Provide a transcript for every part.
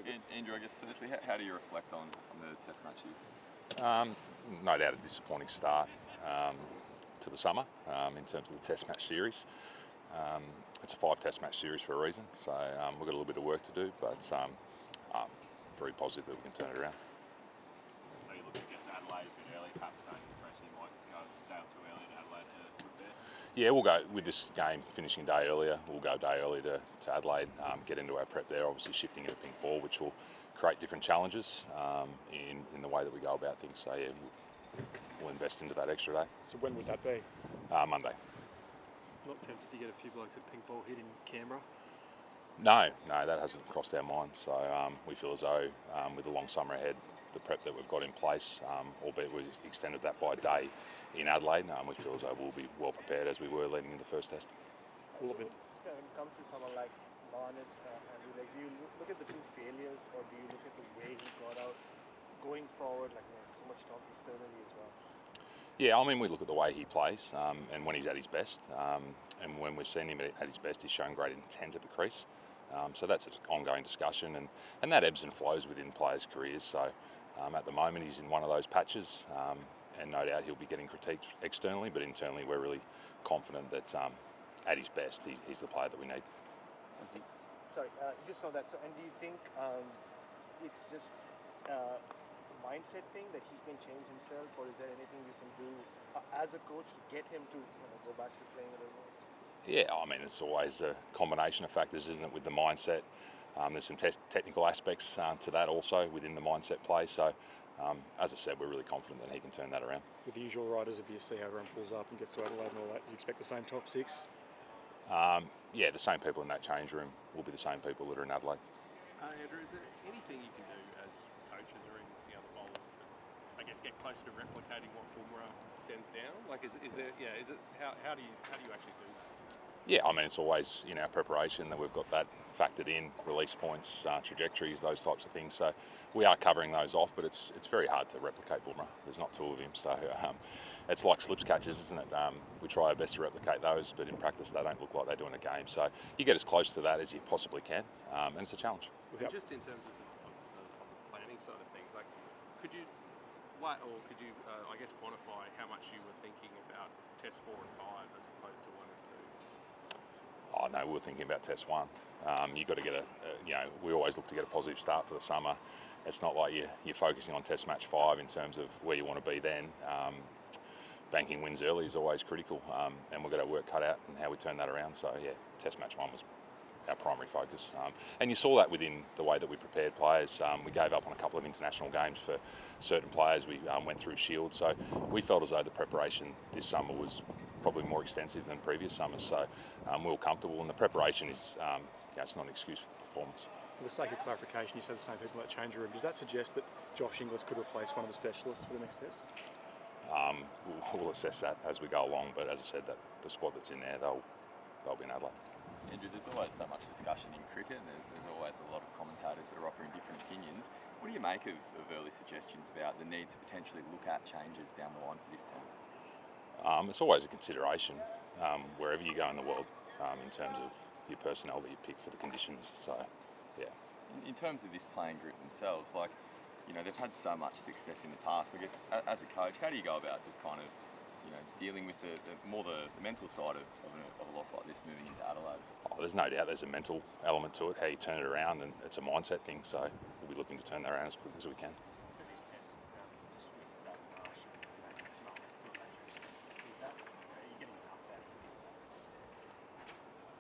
wicket. Andrew, I guess firstly, how do you reflect on the Test match here? No doubt a disappointing start to the summer in terms of the Test match series. It's a 5 Test match series for a reason, so we've got a little bit of work to do, but I'm very positive that we can turn it around. So you look to get to Adelaide a bit early, perhaps saying press, you might go a day or two early to Adelaide to prepare? Yeah, we'll go with this game finishing a day earlier. We'll go a day early to Adelaide, get into our prep there, obviously shifting into pink ball, which will create different challenges in the way that we go about things. So yeah, we'll invest into that extra day. So when would that be? Monday. Not tempted to get a few blokes at pink ball hit in Canberra? No, that hasn't crossed our minds. So we feel as though with the long summer ahead, the prep that we've got in place, albeit we've extended that by a day in Adelaide, we feel as though we'll be well prepared as we were leading into the first test. A little bit. When it comes to someone like Marnus, Andrew, like, do you look at the 2 failures, or do you look at the way he got out going forward? Like, there's so much talk externally as well. Yeah, I mean, we look at the way he plays and when he's at his best. And when we've seen him at his best, he's shown great intent at the crease. So that's an ongoing discussion, and that ebbs and flows within players' careers. So at the moment, he's in one of those patches, and no doubt he'll be getting critiqued externally, but internally, we're really confident that at his best, he's the player that we need. Sorry, just on that. So, and do you think it's just a mindset thing that he can change himself, or is there anything you can do as a coach to get him to go back to playing a little more? Yeah, I mean, it's always a combination of factors, isn't it, with the mindset. There's some technical aspects to that also within the mindset play. So, as I said, we're really confident that he can turn that around. With the usual riders, if you see how everyone pulls up and gets to Adelaide and all that, do you expect the same top 6? Yeah, the same people in that change room will be the same people that are in Adelaide. Andrew, is there anything you can do as coaches or even the other bowlers to, I guess, get closer to replicating what Bumrah sends down? Like, is it how do you actually do that? Yeah, I mean, it's always in our preparation that we've got that factored in, release points, trajectories, those types of things. So we are covering those off, but it's very hard to replicate Bumrah. There's not 2 of him, so it's like slips catches, isn't it? We try our best to replicate those, but in practice they don't look like they do in a game. So you get as close to that as you possibly can, and it's a challenge. Yep. Just in terms of the planning side of things, like, could you I guess quantify how much you were thinking about Test 4 and 5 as opposed to 1 and 2? Oh no, we were thinking about Test 1. You've got to get we always look to get a positive start for the summer. It's not like you're focusing on Test match 5 in terms of where you want to be then. Banking wins early is always critical, and we've got our work cut out and how we turn that around. So yeah, Test match 1 was our primary focus. And you saw that within the way that we prepared players. We gave up on a couple of international games for certain players. We went through Shield. So we felt as though the preparation this summer was probably more extensive than previous summers. So we were comfortable, and the preparation is, it's not an excuse for the performance. For the sake of clarification, you said the same people in that change room. Does that suggest that Josh Inglis could replace one of the specialists for the next test? We'll assess that as we go along, but as I said, that the squad that's in there, they'll be in Adelaide. Andrew, there's always so much discussion in cricket, and there's always a lot of commentators that are offering different opinions. What do you make of early suggestions about the need to potentially look at changes down the line for this term? It's always a consideration wherever you go in the world in terms of your personnel that you pick for the conditions. So, yeah. In terms of this playing group themselves, like, they've had so much success in the past. I guess as a coach, how do you go about just kind of, dealing with the mental side of a loss like this moving into Adelaide? Oh, there's no doubt there's a mental element to it, how you turn it around, and it's a mindset thing. So we'll be looking to turn that around as quick as we can. For this test, just with Marsh and Marnus to a lesser extent, are you getting enough out of the fifth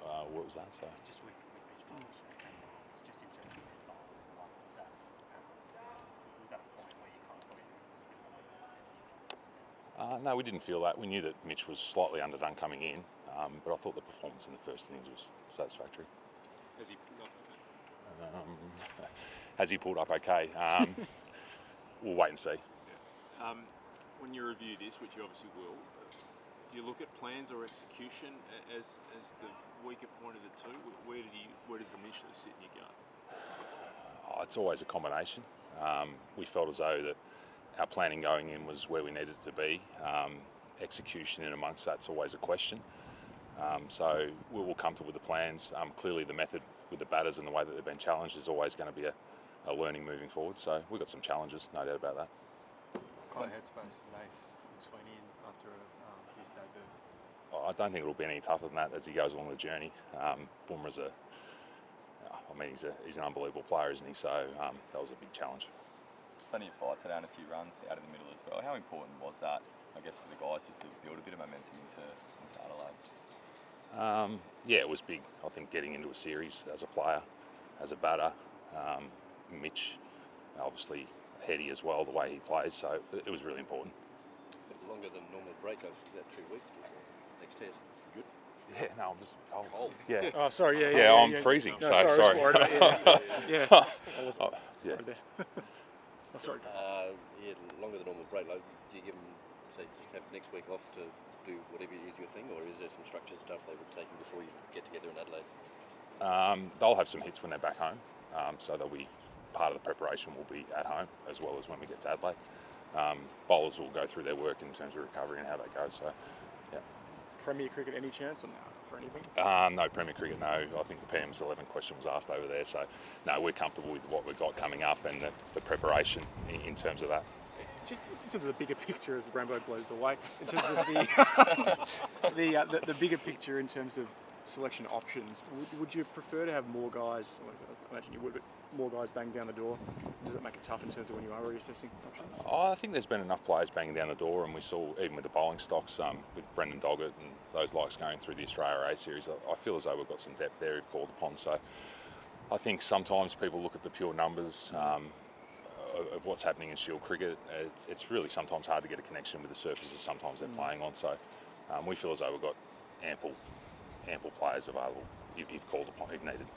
ball? What was that? So Just with Mitch Marsh and Marnus, just in terms of his bowl, like, was that a point where you kind of thought it was a bit more nervous there for you guys this test? no, we didn't feel that. We knew that Mitch was slightly underdone coming in, but I thought the performance in the first innings was satisfactory. Has he pulled up okay? Has he pulled up okay? We'll wait and see. Yeah. When you review this, which you obviously will, do you look at plans or execution as the weaker point of the two? Where does initially sit in your gut? It's always a combination. We felt as though that our planning going in was where we needed to be. Execution in amongst that's always a question. So we'll come to with the plans. Clearly the method with the batters and the way that they've been challenged is always going to be a learning moving forward. So we've got some challenges, no doubt about that. What kind of headspace is Nath Sweeney in after his bad birth? I don't think it'll be any tougher than that as he goes along the journey. Boomer's he's an unbelievable player, isn't he? So that was a big challenge. Plenty of fight today and a few runs out of the middle as well. How important was that, I guess, for the guys just to build a bit of momentum into Adelaide? Yeah, it was big. I think getting into a series as a player, as a batter, Mitch, obviously heady as well, the way he plays. So it was really important. Longer than normal break, about 2 weeks before next test. Good. Yeah, no, I'm just Cold. Yeah. Oh, sorry. Yeah, I'm freezing. No, so sorry. I was sorry. worried about- yeah. I wasn't Oh, yeah. worried there. Oh, sorry. Yeah, longer than normal break. Like, do you give them, say, just have next week off to do whatever is your thing, or is there some structured stuff they would take before you get together in Adelaide? They'll have some hits when they're back home, so they'll be part of the preparation will be at home as well as when we get to Adelaide. Bowlers will go through their work in terms of recovery and how that goes. So, yeah. Premier cricket, any chance for anything? No Premier Cricket, no. I think the PM's 11 question was asked over there. So, no, we're comfortable with what we've got coming up and the preparation in terms of that. Just in terms of the bigger picture as Rambo blows away, in terms of the bigger picture in terms of selection options, would you prefer to have more guys, well, I imagine you would, but more guys bang down the door? Does it make it tough in terms of when you are reassessing options? I think there's been enough players banging down the door, and we saw even with the bowling stocks, with Brendan Doggett and those likes going through the Australia A series, I feel as though we've got some depth there if called upon. So I think sometimes people look at the pure numbers of what's happening in Shield cricket. It's really sometimes hard to get a connection with the surfaces sometimes they're playing on. So we feel as though we've got ample players available if called upon, if needed.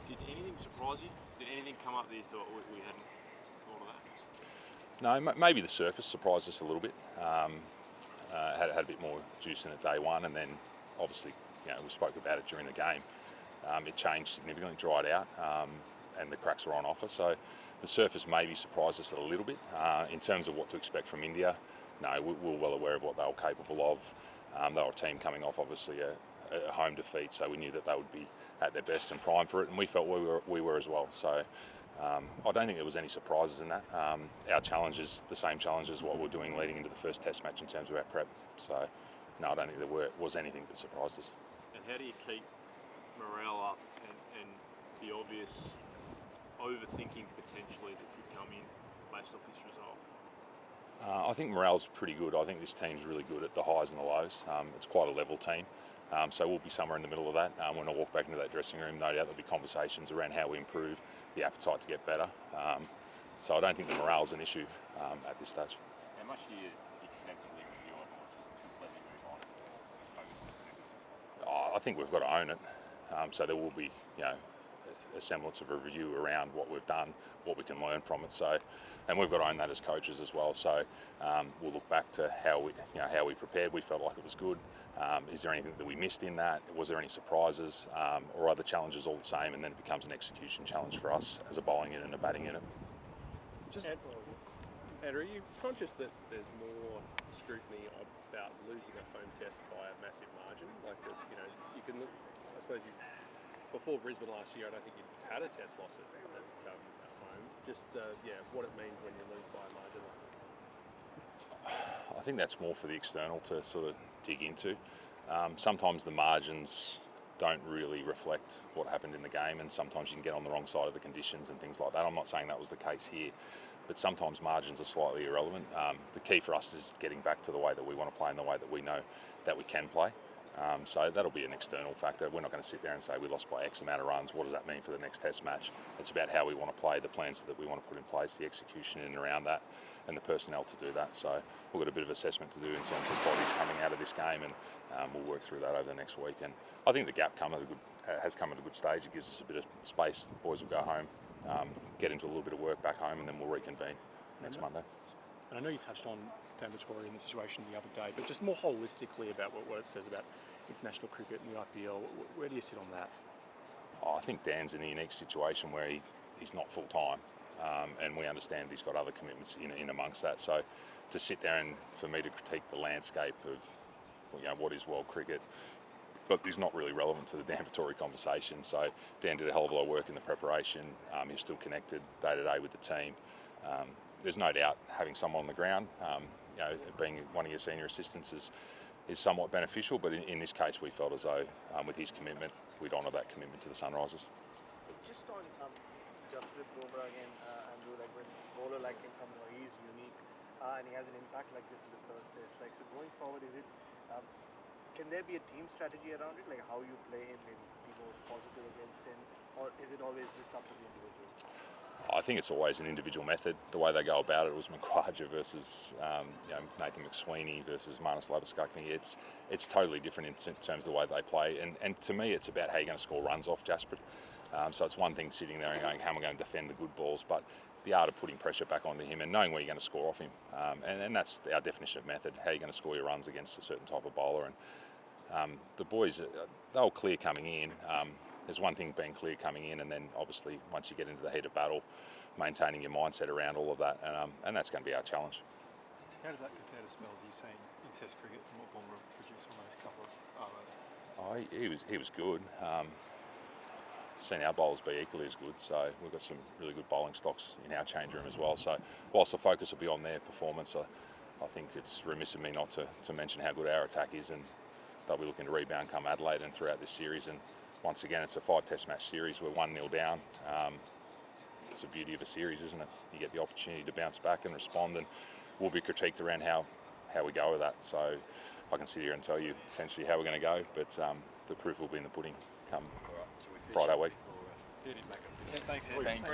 Did anything surprise you? Did anything come up that you thought we hadn't thought of that? No, maybe the surface surprised us a little bit. Had a bit more juice in it day one, and then obviously, we spoke about it during the game. It changed significantly, dried out, and the cracks were on offer. So the surface maybe surprised us a little bit. In terms of what to expect from India, no, we're well aware of what they were capable of. They were a team coming off obviously a home defeat, so we knew that they would be at their best and prime for it, and we felt we were as well. So I don't think there was any surprises in that. Our challenge is the same challenge as what we're doing leading into the first test match in terms of our prep. So no, I don't think there was anything that surprised us. And how do you keep morale up and the obvious overthinking potentially that could come in based off this result? I think morale's pretty good. I think this team's really good at the highs and the lows. It's quite a level team. So we'll be somewhere in the middle of that. When I walk back into that dressing room, no doubt there'll be conversations around how we improve, the appetite to get better. So I don't think the morale's an issue at this stage. How much do you extensively review it or just completely move on and focus on the second test? I think we've got to own it. So there will be, a semblance of a review around what we've done, what we can learn from it. So, and we've got to own that as coaches as well. So we'll look back to how we prepared. We felt like it was good. Is there anything that we missed in that? Was there any surprises, or are the challenges all the same? And then it becomes an execution challenge for us as a bowling unit and a batting unit. Just Andrew, are you conscious that there's more scrutiny about losing a home test by a massive margin? Like, you can look, I suppose before Brisbane last year, I don't think you had a test loss at home. Just, what it means when you lose by a margin like this. I think that's more for the external to sort of dig into. Sometimes the margins don't really reflect what happened in the game, and sometimes you can get on the wrong side of the conditions and things like that. I'm not saying that was the case here, but sometimes margins are slightly irrelevant. The key for us is getting back to the way that we want to play and the way that we know that we can play. So that'll be an external factor. We're not going to sit there and say we lost by X amount of runs. What does that mean for the next test match? It's about how we want to play, the plans that we want to put in place, the execution in and around that, and the personnel to do that. So we've got a bit of assessment to do in terms of bodies coming out of this game, and we'll work through that over the next week. And I think the gap has come at a good stage. It gives us a bit of space. The boys will go home, get into a little bit of work back home, and then we'll reconvene next Monday. And I know you touched on Dan Vittori in the situation the other day, but just more holistically about what it says about international cricket and the IPL, where do you sit on that? I think Dan's in a unique situation where he's not full time, and we understand he's got other commitments in amongst that. So to sit there and for me to critique the landscape of what is world cricket but is not really relevant to the Dan Vettori conversation. So Dan did a hell of a lot of work in the preparation. He's still connected day to day with the team. There's no doubt having someone on the ground, being one of your senior assistants is somewhat beneficial, but in this case we felt as though with his commitment, we'd honour that commitment to the Sunrisers. Just on Jasprit Bumrah again, Andrew, like when a bowler like him comes out, he's unique and he has an impact like this in the first test. Like, so going forward, is it can there be a team strategy around it, like how you play him, maybe be more positive against him, or is it always just up to the individual? I think it's always an individual method. The way they go about it was McQuarrie versus Nathan McSweeney versus Marnus Labuschagne. It's totally different in terms of the way they play. And to me, it's about how you're going to score runs off Jasprit. So it's one thing sitting there and going, how am I going to defend the good balls? But the art of putting pressure back onto him and knowing where you're going to score off him. And that's our definition of method, how you're going to score your runs against a certain type of bowler. And the boys, they were clear coming in. There's one thing being clear coming in, and then obviously once you get into the heat of battle, maintaining your mindset around all of that, and that's going to be our challenge. How does that compare to spells you've seen in Test cricket from what Bumrah produced on those couple of hours? He was good. Seen our bowlers be equally as good, so we've got some really good bowling stocks in our change room as well. So whilst the focus will be on their performance, I think it's remiss of me not to mention how good our attack is, and they'll be looking to rebound come Adelaide and throughout this series. And once again, it's a 5 Test match series. We're 1-0 down. It's the beauty of a series, isn't it? You get the opportunity to bounce back and respond, and we'll be critiqued around how we go with that. So I can sit here and tell you potentially how we're going to go, but the proof will be in the pudding come Friday week. Thanks, Ed. Thank you.